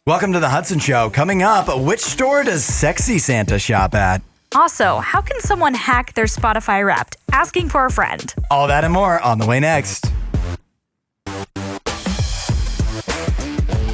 Welcome to the Hudson Show. Coming up, which store does Sexy Santa shop at? Also, how can someone hack their Spotify Wrapped? Asking for a friend. All that and more on the way next.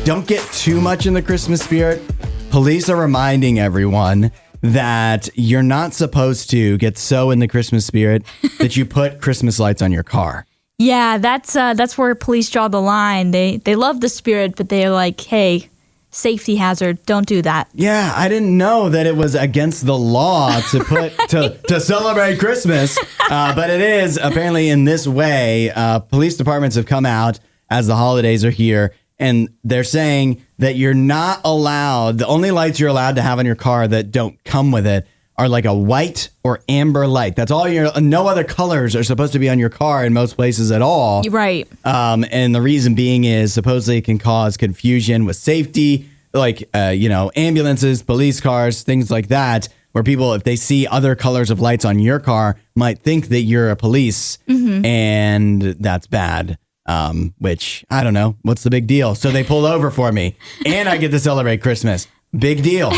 Don't get too much in the Christmas spirit. Police are reminding everyone that you're not supposed to get so in the Christmas spirit that you put Christmas lights on your car. Yeah, that's where police draw the line. They love the spirit, but they're like, hey, safety hazard, don't do that. Yeah, I didn't know that it was against the law to put to celebrate Christmas, but it is apparently in this way. Police departments have come out as the holidays are here, and they're saying that you're not allowed. The only lights you're allowed to have on your car that don't come with it are like a white or amber light. That's all. No other colors are supposed to be on your car in most places at all. Right. And the reason being is supposedly it can cause confusion with safety, like, ambulances, police cars, things like that, where people, if they see other colors of lights on your car, might think that you're a police, and that's bad. Which, I don't know. What's the big deal? So they pull over for me, and I get to celebrate Christmas. Big deal.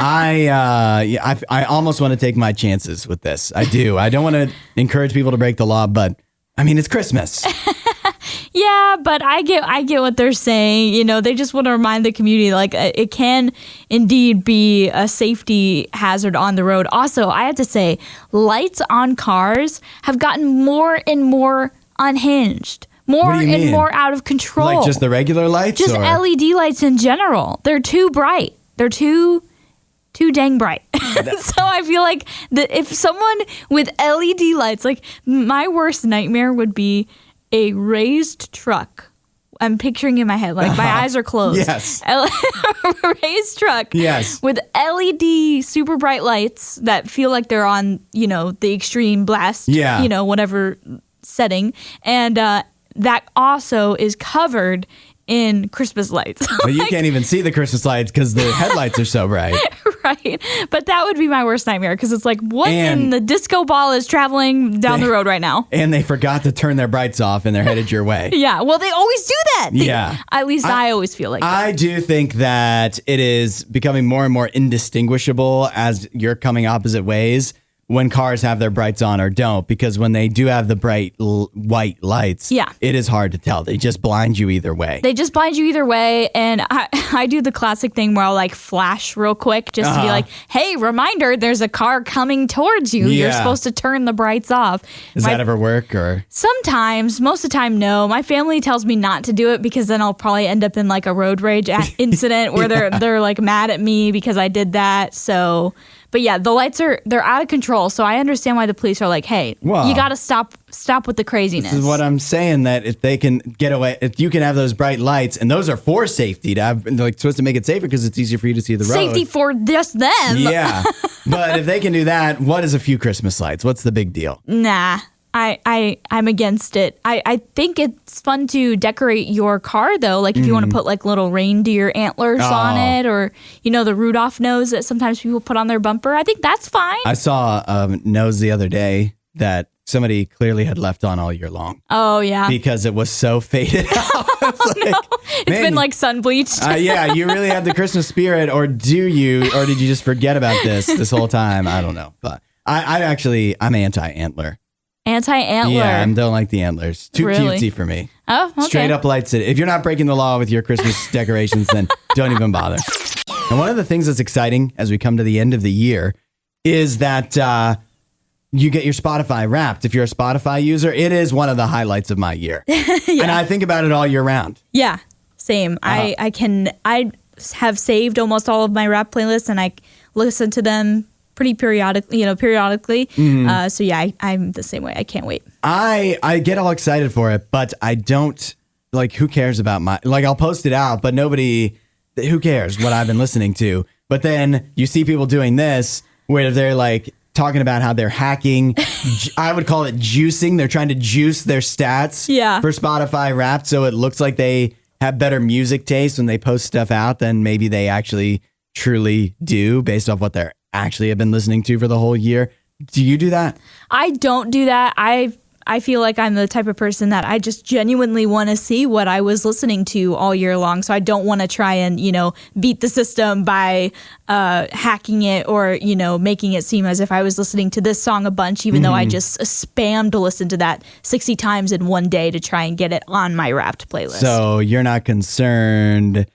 I almost want to take my chances with this. I do. I don't want to encourage people to break the law, but I mean, it's Christmas. Yeah, but I get what they're saying. You know, they just want to remind the community, like, it can indeed be a safety hazard on the road. Also, I have to say, lights on cars have gotten more and more unhinged. More and more out of control. Like just the regular lights? Just LED lights in general. They're too bright. They're too dang bright. So I feel like that if someone with LED lights, like my worst nightmare would be a raised truck. I'm picturing in my head, like my eyes are closed. Yes. Raised truck. Yes. With LED super bright lights that feel like they're on, the extreme blast, whatever setting. And that also is covered in Christmas lights. But you can't even see the Christmas lights because the headlights are so bright. Right. But that would be my worst nightmare because it's like, what in the disco ball is traveling down the road right now? And they forgot to turn their brights off and they're headed your way. Yeah. Well, they always do that. Yeah. At least I always feel like that. I do think that it is becoming more and more indistinguishable as you're coming opposite ways when cars have their brights on or don't, because when they do have the bright white lights, it is hard to tell. They just blind you either way. And I do the classic thing where I'll like flash real quick just to be like, hey, reminder, there's a car coming towards you. Yeah. You're supposed to turn the brights off. Does that ever work? Or sometimes, most of the time, no. My family tells me not to do it because then I'll probably end up in like a road rage incident where they're like mad at me because I did that. So... But yeah, the lights they're out of control. So I understand why the police are like, hey, you got to stop with the craziness. This is what I'm saying, that if they can get away, if you can have those bright lights, and those are for safety, to have, like, supposed to make it safer because it's easier for you to see the road. Safety for just them. Yeah. But if they can do that, what is a few Christmas lights? What's the big deal? Nah. I'm against it. I think it's fun to decorate your car, though. Like if you want to put like little reindeer antlers on it, or, the Rudolph nose that sometimes people put on their bumper. I think that's fine. I saw a nose the other day that somebody clearly had left on all year long. Oh, yeah. Because it was so faded out. It's been like sun bleached. Yeah, you really have the Christmas spirit, or do you? Or did you just forget about this whole time? I don't know. But I'm anti-antler. Anti-antler. Yeah, I don't like the antlers. Too cutesy for me. Oh, okay. Straight up lights. If you're not breaking the law with your Christmas decorations, then don't even bother. And one of the things that's exciting as we come to the end of the year is that you get your Spotify Wrapped. If you're a Spotify user, it is one of the highlights of my year. And I think about it all year round. Yeah, same. I have saved almost all of my rap playlists, and I listen to them pretty periodically. So yeah, I'm the same way. I can't wait. I get all excited for it, but I don't, like, who cares about I'll post it out, but who cares what I've been listening to? But then you see people doing this where they're like talking about how they're hacking. I would call it juicing. They're trying to juice their stats for Spotify Wrapped, so it looks like they have better music taste when they post stuff out than maybe they actually truly do based off what they're actually have been listening to for the whole year. Do you do that? I don't do that. I I feel like I'm the type of person that I just genuinely want to see what I was listening to all year long. So I don't want to try and, beat the system by hacking it or, making it seem as if I was listening to this song a bunch, even though I just spammed to listen to that 60 times in one day to try and get it on my Wrapped playlist. So you're not concerned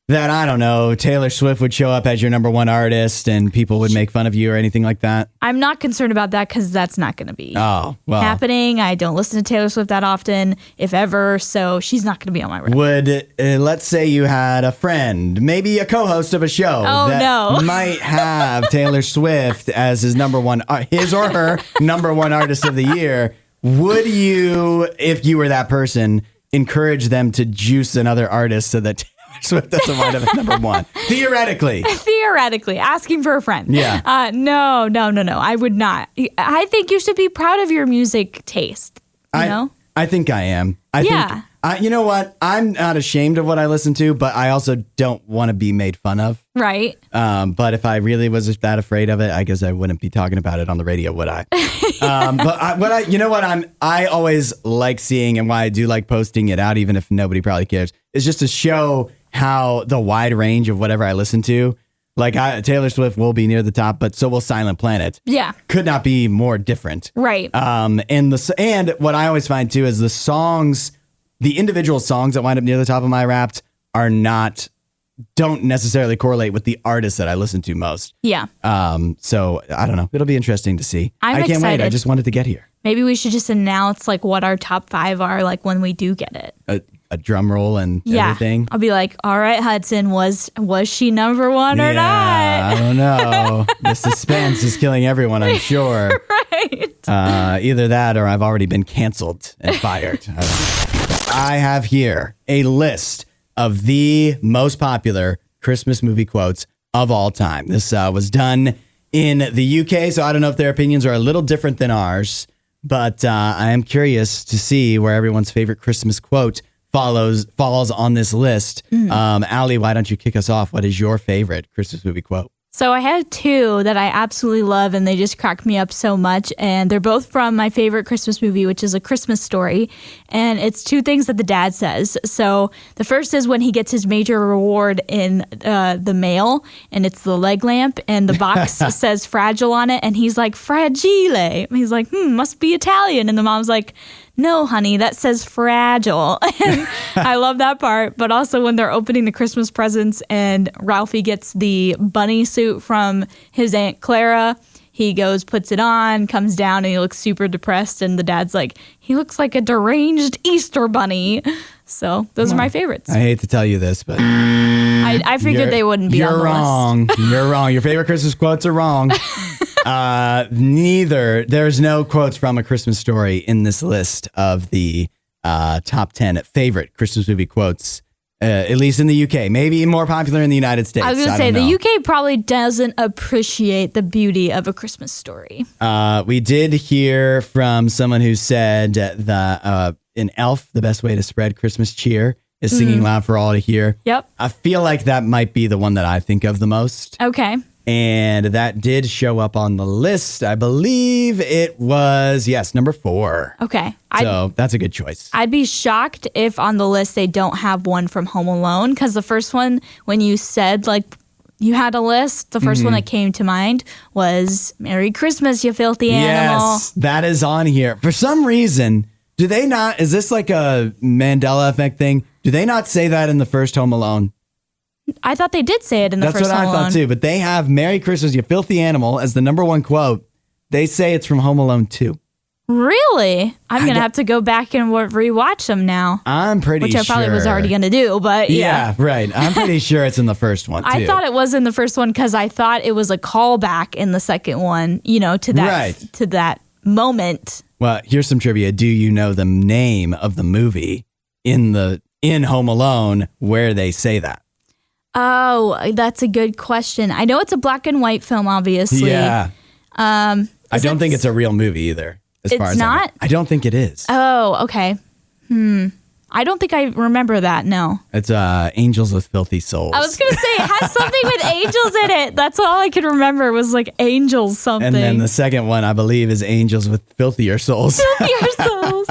that, I don't know, Taylor Swift would show up as your number one artist and people would make fun of you or anything like that? I'm not concerned about that because that's not going to be happening. I don't listen to Taylor Swift that often, if ever, so she's not going to be on my radar. Would, let's say you had a friend, maybe a co-host of a show might have Taylor Swift as his his or her number one artist of the year. Would you, if you were that person, encourage them to juice another artist so that Swift doesn't wind up at number one? Theoretically, asking for a friend. Yeah. No. I would not. I think you should be proud of your music taste. You know? I think I am. I think, you know what? I'm not ashamed of what I listen to, but I also don't want to be made fun of. Right. But if I really was that afraid of it, I guess I wouldn't be talking about it on the radio, would I? I always like seeing, and why I do like posting it out, even if nobody probably cares, is just to show how the wide range of whatever I listen to, like Taylor Swift will be near the top, but so will Silent Planet. Yeah. Could not be more different. Right. And what I always find too is the individual songs that wind up near the top of my Wrapped don't necessarily correlate with the artists that I listen to most. Yeah. So I don't know. It'll be interesting to see. I can't wait. I just wanted to get here. Maybe we should just announce like what our top 5 are like when we do get it. A drum roll and everything. I'll be like, all right, Hudson, was she number one or not? I don't know. The suspense is killing everyone, I'm sure. Right. Either that or I've already been canceled and fired. I have here a list of the most popular Christmas movie quotes of all time. This was done in the UK, so I don't know if their opinions are a little different than ours, but I am curious to see where everyone's favorite Christmas quote falls on this list. Allie, why don't you kick us off? What is your favorite Christmas movie quote? So I have 2 that I absolutely love, and they just crack me up so much. And they're both from my favorite Christmas movie, which is A Christmas Story. And it's 2 things that the dad says. So the first is when he gets his major reward in the mail, and it's the leg lamp, and the box says fragile on it. And he's like, fragile. And he's like, must be Italian. And the mom's like, no, honey, that says fragile. And I love that part. But also when they're opening the Christmas presents and Ralphie gets the bunny suit from his Aunt Clara, he goes, puts it on, comes down, and he looks super depressed. And the dad's like, he looks like a deranged Easter bunny. So those are my favorites. I hate to tell you this, but I figured they wouldn't be on the list. You're wrong. Your favorite Christmas quotes are wrong. There's no quotes from A Christmas Story in this list of the top 10 favorite Christmas movie quotes, at least in the UK. Maybe more popular in the United States. I was going to say, the UK probably doesn't appreciate the beauty of A Christmas Story. We did hear from someone who said in Elf, the best way to spread Christmas cheer is singing loud for all to hear. Yep. I feel like that might be the one that I think of the most. Okay. And that did show up on the list. I believe it was, number 4. Okay. So that's a good choice. I'd be shocked if on the list they don't have one from Home Alone, because the first one, when you said like you had a list, the first one that came to mind was Merry Christmas, you filthy animal. Yes, that is on here. For some reason, do they not, is this like a Mandela effect thing? Do they not say that in the first Home Alone? I thought they did say it in the first Home Alone. That's what I thought too, but they have Merry Christmas, you filthy animal as the number 1 quote. They say it's from Home Alone 2. Really? I'm going to have to go back and rewatch them now. I'm pretty sure. Which I probably was already going to do, but yeah. Right. I'm pretty sure it's in the first one too. I thought it was in the first one because I thought it was a callback in the second one, to that moment. Well, here's some trivia. Do you know the name of the movie in Home Alone where they say that? Oh, that's a good question. I know it's a black and white film, obviously. Yeah. I don't think it's a real movie either. It's not? I don't think it is. Oh, okay. I don't think I remember that, no. It's Angels with Filthy Souls. I was going to say, it has something with angels in it. That's all I could remember was like angels something. And then the second one, I believe, is Angels with Filthier Souls. Filthier Souls.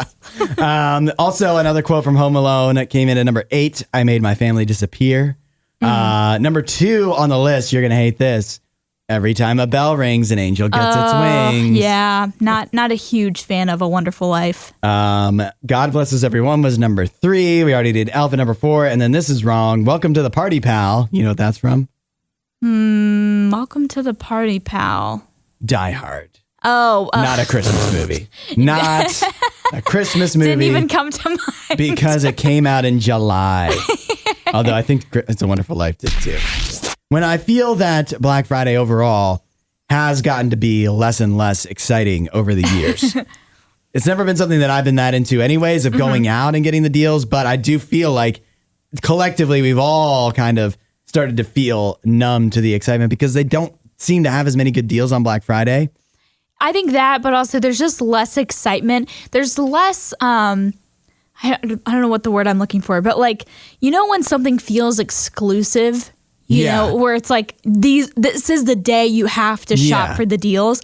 Also, another quote from Home Alone that came in at number 8, I made my family disappear. Number 2 on the list, you're going to hate this. Every time a bell rings, an angel gets its wings. Yeah, not a huge fan of A Wonderful Life. God Blesses Everyone was number 3. We already did Elf at number 4. And then this is wrong. Welcome to the Party Pal. You know what that's from? Welcome to the Party Pal. Die Hard. Oh. Not a Christmas movie. Not a Christmas movie. Didn't even come to mind. Because it came out in July. Although I think It's a Wonderful Life did too. When I feel that Black Friday overall has gotten to be less and less exciting over the years. It's never been something that I've been that into anyways, of going out and getting the deals. But I do feel like collectively we've all kind of started to feel numb to the excitement because they don't seem to have as many good deals on Black Friday. I think that, but also there's just less excitement. There's less, I don't know what the word I'm looking for, but like, you know, when something feels exclusive, you know, where it's like this is the day you have to shop for the deals.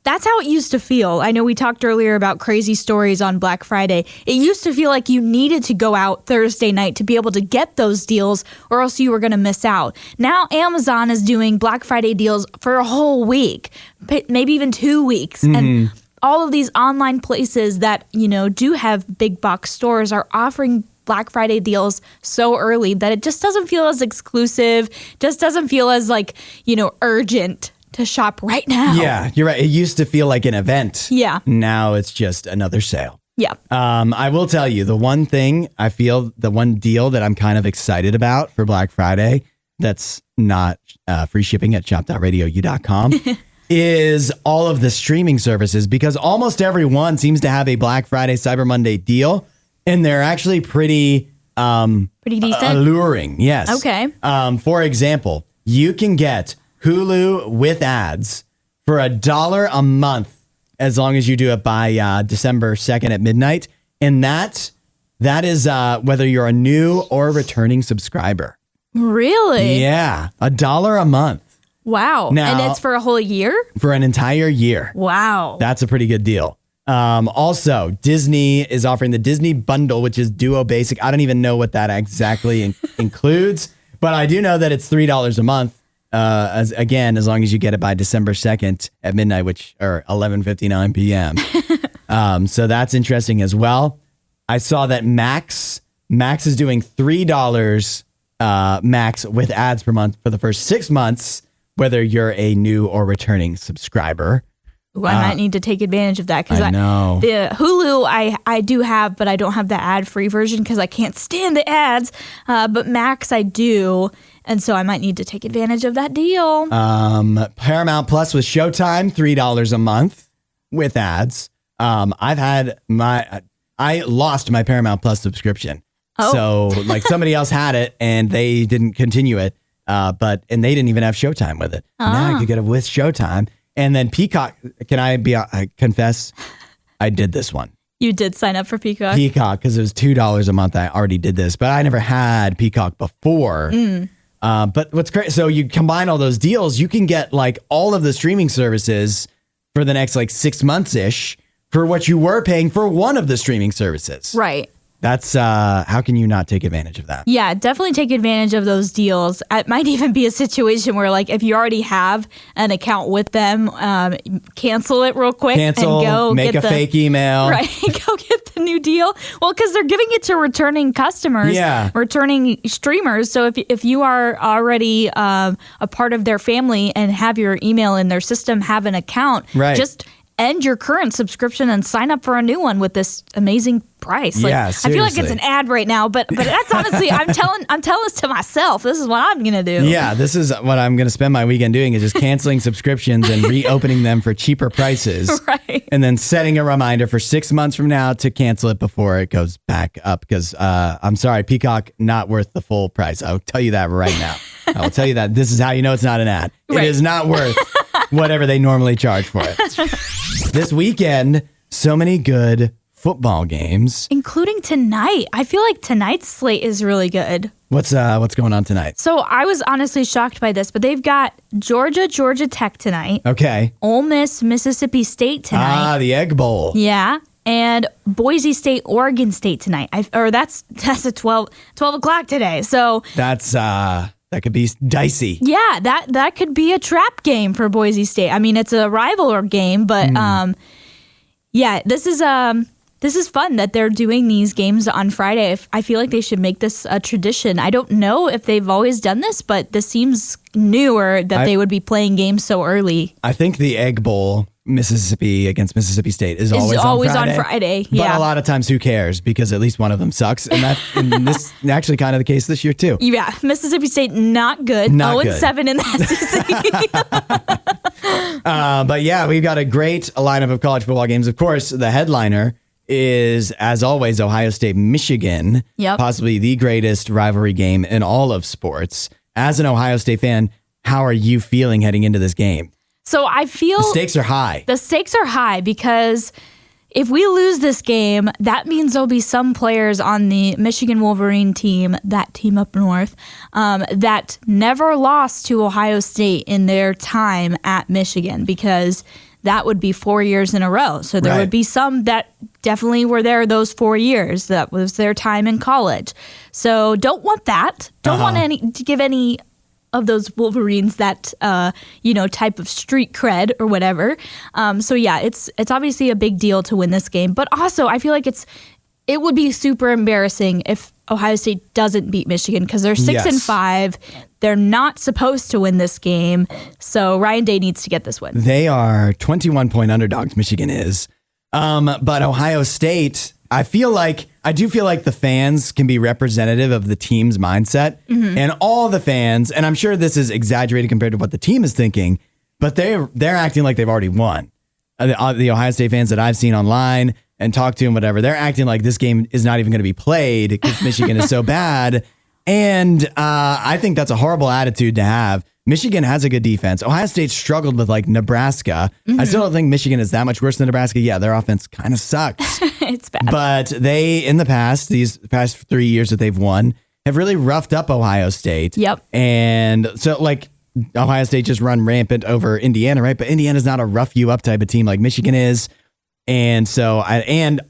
That's how it used to feel. I know we talked earlier about crazy stories on Black Friday. It used to feel like you needed to go out Thursday night to be able to get those deals or else you were going to miss out. Now Amazon is doing Black Friday deals for a whole week, maybe even 2 weeks. And all of these online places that, you know, do have big box stores are offering Black Friday deals so early that it just doesn't feel as exclusive, just doesn't feel as like, you know, urgent to shop right now. Yeah, you're right. It used to feel like an event. Yeah. Now it's just another sale. Yeah. I will tell you the one thing I feel, the one deal that I'm kind of excited about for Black Friday that's not free shipping at shop.radiou.com is all of the streaming services, because almost everyone seems to have a Black Friday, Cyber Monday deal, and they're actually pretty decent, alluring. Yes. Okay. For example, you can get Hulu with ads for $1 a month as long as you do it by December 2nd at midnight. And that is whether you're a new or returning subscriber. Really? Yeah. $1 a month. Wow. Now, and it's for a whole year? For an entire year. Wow. That's a pretty good deal. Also, Disney is offering the Disney Bundle, which is Duo Basic. I don't even know what that exactly includes, but I do know that it's $3 a month. As long as you get it by December 2nd at midnight, or 11:59 p.m. So that's interesting as well. I saw that Max is doing $3 max with ads per month for the first 6 months, whether you're a new or returning subscriber. Ooh, I might need to take advantage of that because I know the Hulu I do have, but I don't have the ad-free version because I can't stand the ads. But Max I do, and so I might need to take advantage of that deal. Paramount Plus with Showtime, $3 a month with ads. I lost my Paramount Plus subscription. Oh. So like somebody else had it and they didn't continue it, and they didn't even have Showtime with it. Now I could get it with Showtime. And then Peacock, can I confess? I did this one. You did sign up for Peacock? Peacock, because it was $2 a month. I already did this, but I never had Peacock before. But what's great, so you combine all those deals, you can get like all of the streaming services for the next like 6 months-ish for what you were paying for one of the streaming services. Right. That's how can you not take advantage of that? Yeah, definitely take advantage of those deals. It might even be a situation where, like, if you already have an account with them, cancel it real quick and go make get a fake email. Right, go get the new deal. Well, because they're giving it to returning customers, returning streamers. So if you are already a part of their family and have your email in their system, have an account, just end your current subscription and sign up for a new one with this amazing price. Like, yeah, seriously. I feel like it's an ad right now, but that's honestly, I'm telling this to myself. This is what I'm gonna do. Yeah, this is what I'm gonna spend my weekend doing, is just canceling subscriptions and reopening them for cheaper prices. Right. And then setting a reminder for 6 months from now to cancel it before it goes back up. Because I'm sorry, Peacock not worth the full price. I'll tell you that right now. I will tell you that. This is how you know it's not an ad. Right. It is not worth whatever they normally charge for it. This weekend, so many good football games, including tonight. I feel like tonight's slate is really good. What's going on tonight? So I was honestly shocked by this, but they've got Georgia Tech tonight. Okay. Ole Miss, Mississippi State tonight. The Egg Bowl. Yeah. And Boise State, Oregon State tonight. That's at 12 o'clock today. So that could be dicey. Yeah, that could be a trap game for Boise State. I mean, it's a rival game, but yeah, this is fun that they're doing these games on Friday. I feel like they should make this a tradition. I don't know if they've always done this, but this seems newer that they would be playing games so early. I think the Egg Bowl, Mississippi against Mississippi State, is always on Friday. Yeah. But a lot of times, who cares? Because at least one of them sucks, and this is actually kind of the case this year too. Yeah, Mississippi State not good. 0-7 in that season. But yeah, we've got a great lineup of college football games. Of course, the headliner is, as always, Ohio State, Michigan. Yep. Possibly the greatest rivalry game in all of sports. As an Ohio State fan, how are you feeling heading into this game? So I feel the stakes are high. The stakes are high because if we lose this game, that means there'll be some players on the Michigan Wolverine team, that team up north, that never lost to Ohio State in their time at Michigan, because that would be 4 years in a row. So there would be some that definitely were there those 4 years. That was their time in college. So don't want that. Don't want to give any of those Wolverines that type of street cred or whatever. So yeah, it's obviously a big deal to win this game, but also I feel like it would be super embarrassing if Ohio State doesn't beat Michigan, because they're 6-5. They're not supposed to win this game, so Ryan Day needs to get this win. They are 21-point underdogs. Michigan is, but Ohio State, I do feel like the fans can be representative of the team's mindset, and all the fans, and I'm sure this is exaggerated compared to what the team is thinking, but they're acting like they've already won. The Ohio State fans that I've seen online and talked to and whatever, they're acting like this game is not even going to be played because Michigan is so bad. And I think that's a horrible attitude to have. Michigan has a good defense. Ohio State struggled with Nebraska. I still don't think Michigan is that much worse than Nebraska. Yeah, their offense kind of sucks. It's bad. But they, in the past, these past 3 years that they've won, have really roughed up Ohio State. Yep. And so Ohio State just run rampant over Indiana, right? But Indiana's not a rough you up type of team like Michigan is. And so, and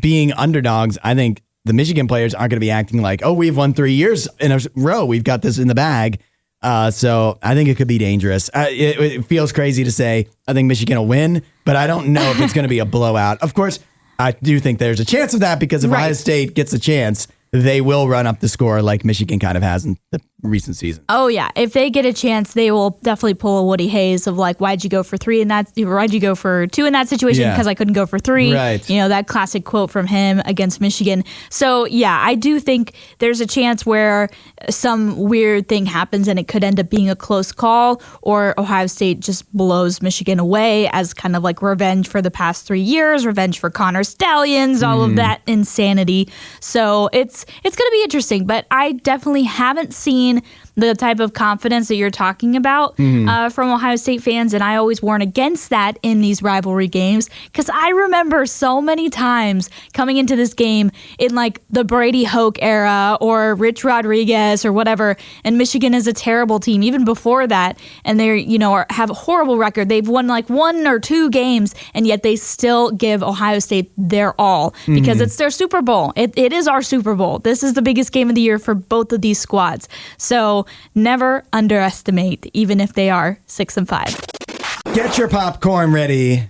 being underdogs, I think the Michigan players aren't going to be acting like, oh, we've won 3 years in a row. We've got this in the bag. So I think it could be dangerous. It feels crazy to say I think Michigan will win, but I don't know if it's going to be a blowout. Of course, I do think there's a chance of that, because if Ohio State gets a chance, they will run up the score like Michigan kind of has in the recent season. Oh, yeah. If they get a chance, they will definitely pull a Woody Hayes of why'd you go for 3 in that? Why'd you go for 2 in that situation? Because I couldn't go for 3. Right. That classic quote from him against Michigan. So, yeah, I do think there's a chance where some weird thing happens and it could end up being a close call, or Ohio State just blows Michigan away as kind of revenge for the past 3 years, revenge for Connor Stallions, all of that insanity. So it's going to be interesting, but I definitely haven't seen the type of confidence that you're talking about from Ohio State fans, and I always warn against that in these rivalry games, because I remember so many times coming into this game in the Brady Hoke era or Rich Rodriguez or whatever, and Michigan is a terrible team even before that, and they have a horrible record. They've won 1 or 2 games, and yet they still give Ohio State their all because it's their Super Bowl. It is our Super Bowl. This is the biggest game of the year for both of these squads. So never underestimate, even if they are 6-5. Get your popcorn ready.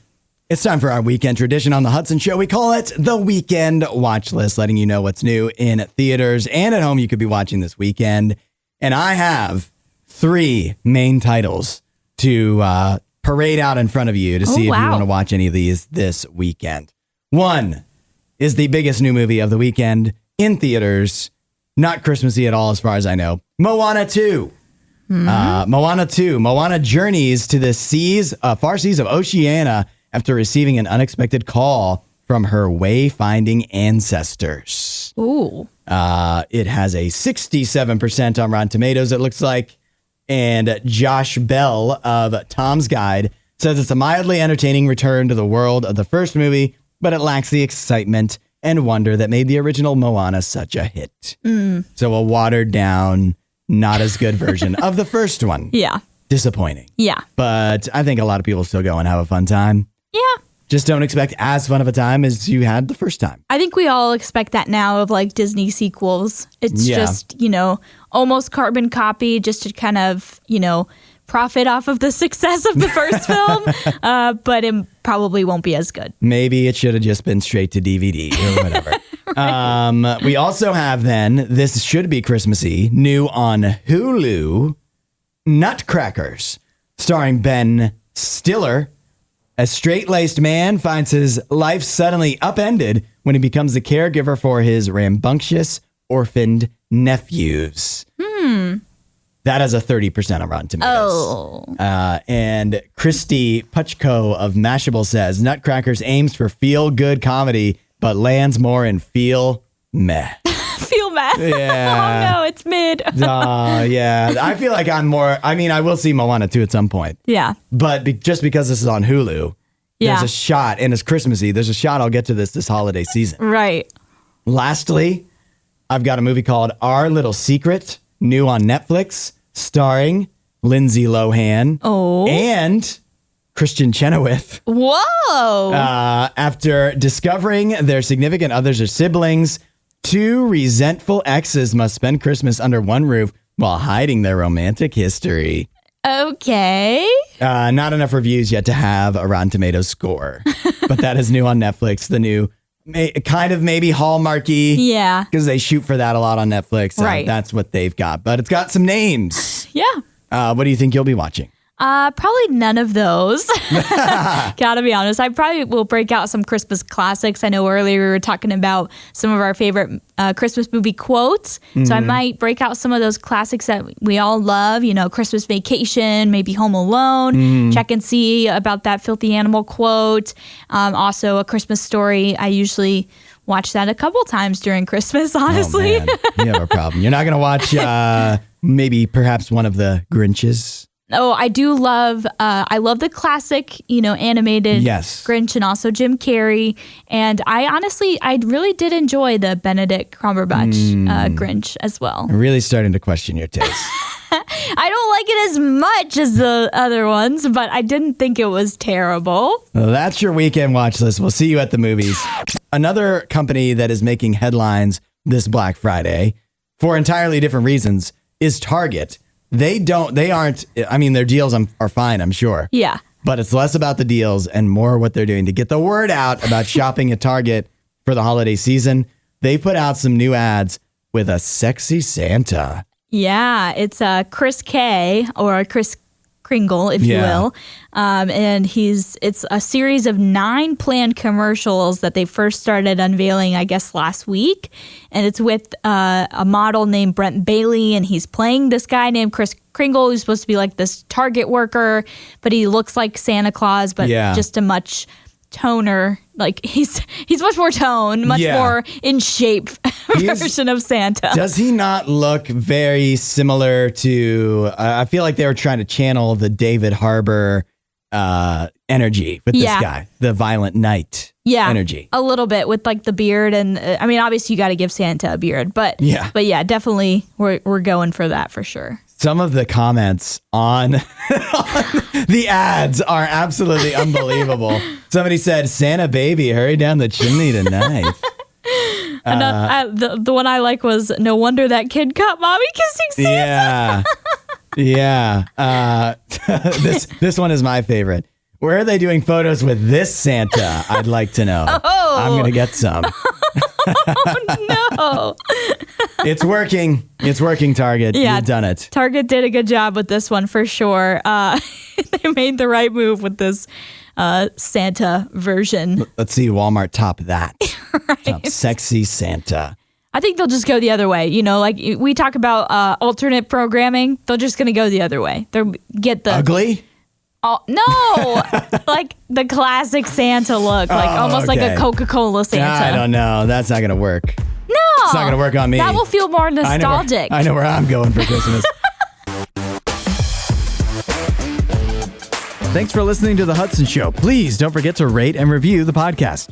It's time for our weekend tradition on the Hudson Show. We call it the Weekend Watch List, letting you know what's new in theaters and at home you could be watching this weekend. And I have 3 main titles to parade out in front of you to see if you want to watch any of these this weekend. 1 is the biggest new movie of the weekend in theaters. Not Christmassy at all, as far as I know. Moana 2. Moana 2. Moana journeys to the far seas of Oceania after receiving an unexpected call from her wayfinding ancestors. Ooh. It has a 67% on Rotten Tomatoes, it looks like. And Josh Bell of Tom's Guide says it's a mildly entertaining return to the world of the first movie but it lacks the excitement and wonder that made the original Moana such a hit. So a watered down, not as good version of the first one. Yeah. Disappointing. Yeah. But I think a lot of people still go and have a fun time. Yeah. Just don't expect as fun of a time as you had the first time. I think we all expect that now of like Disney sequels. It's Yeah. just, almost carbon copy just to kind of, profit off of the success of the first film. But it probably won't be as good. Maybe it should have just been straight to DVD or whatever. We also have then, this should be Christmassy, new on Hulu, Nutcrackers, starring Ben Stiller. A straight-laced man finds his life suddenly upended when he becomes the caregiver for his rambunctious, orphaned nephews. That has a 30% on Rotten Tomatoes. Oh. And Christy Puchko of Mashable says, Nutcrackers aims for feel-good comedy, but lands more in feel-meh. Feel mad. Yeah. Oh, no, it's mid. Yeah. I feel like I will see Moana 2 at some point. Yeah. But just because this is on Hulu, there's a shot, and it's Christmassy, there's a shot I'll get to this holiday season. Right. Lastly, I've got a movie called Our Little Secret, new on Netflix, starring Lindsay Lohan and Christian Chenoweth. Whoa. After discovering their significant others or siblings, two resentful exes must spend Christmas under one roof while hiding their romantic history. Okay. Not enough reviews yet to have a Rotten Tomatoes score, but that is new on Netflix. The new, kind of maybe Hallmarky. Yeah. Because they shoot for that a lot on Netflix. Right. That's what they've got, but it's got some names. Yeah. What do you think you'll be watching? Probably none of those. Gotta be honest. I probably will break out some Christmas classics. I know earlier we were talking about some of our favorite Christmas movie quotes. So I might break out some of those classics that we all love, Christmas Vacation, maybe Home Alone. Check and see about that filthy animal quote. Also A Christmas Story. I usually watch that a couple times during Christmas, honestly. Oh, man. You have a problem. You're not going to watch maybe perhaps one of the Grinches? Oh, I do love, I love the classic, animated Grinch and also Jim Carrey. And I really did enjoy the Benedict Cumberbatch Grinch as well. I'm really starting to question your taste. I don't like it as much as the other ones, but I didn't think it was terrible. Well, that's your weekend watch list. We'll see you at the movies. Another company that is making headlines this Black Friday for entirely different reasons is Target. Their deals are fine, I'm sure. Yeah. But it's less about the deals and more what they're doing to get the word out about shopping at Target for the holiday season. They put out some new ads with a sexy Santa. Yeah, it's Chris K, or Chris Kringle, if you will. And it's a series of 9 planned commercials that they first started unveiling, I guess, last week. And it's with a model named Brent Bailey, and he's playing this guy named Chris Kringle, who's supposed to be like this Target worker, but he looks like Santa Claus, but just a much toner, like he's much more toned, much more in shape version of Santa. Does he not look very similar to, I feel like they were trying to channel the David Harbour energy with this guy, the Violent Night energy. A little bit with like the beard, and obviously you got to give Santa a beard, but definitely we're going for that for sure. Some of the comments on the ads are absolutely unbelievable. Somebody said, Santa baby, hurry down the chimney tonight. The one I like was, no wonder that kid caught mommy kissing Santa. Yeah. This one is my favorite. Where are they doing photos with this Santa? I'd like to know. I'm going to get some. Oh, no. It's working. It's working, Target. Yeah, you've done it. Target did a good job with this one for sure. They made the right move with this Santa version. Let's see Walmart top that. Right. Top sexy Santa. I think they'll just go the other way. Like we talk about alternate programming. They're just going to go the other way. They'll get the ugly. Oh, no, like the classic Santa look, like almost like a Coca-Cola Santa. I don't know. That's not going to work. No. It's not going to work on me. That will feel more nostalgic. I know where I'm going for Christmas. Thanks for listening to The Hudson Show. Please don't forget to rate and review the podcast.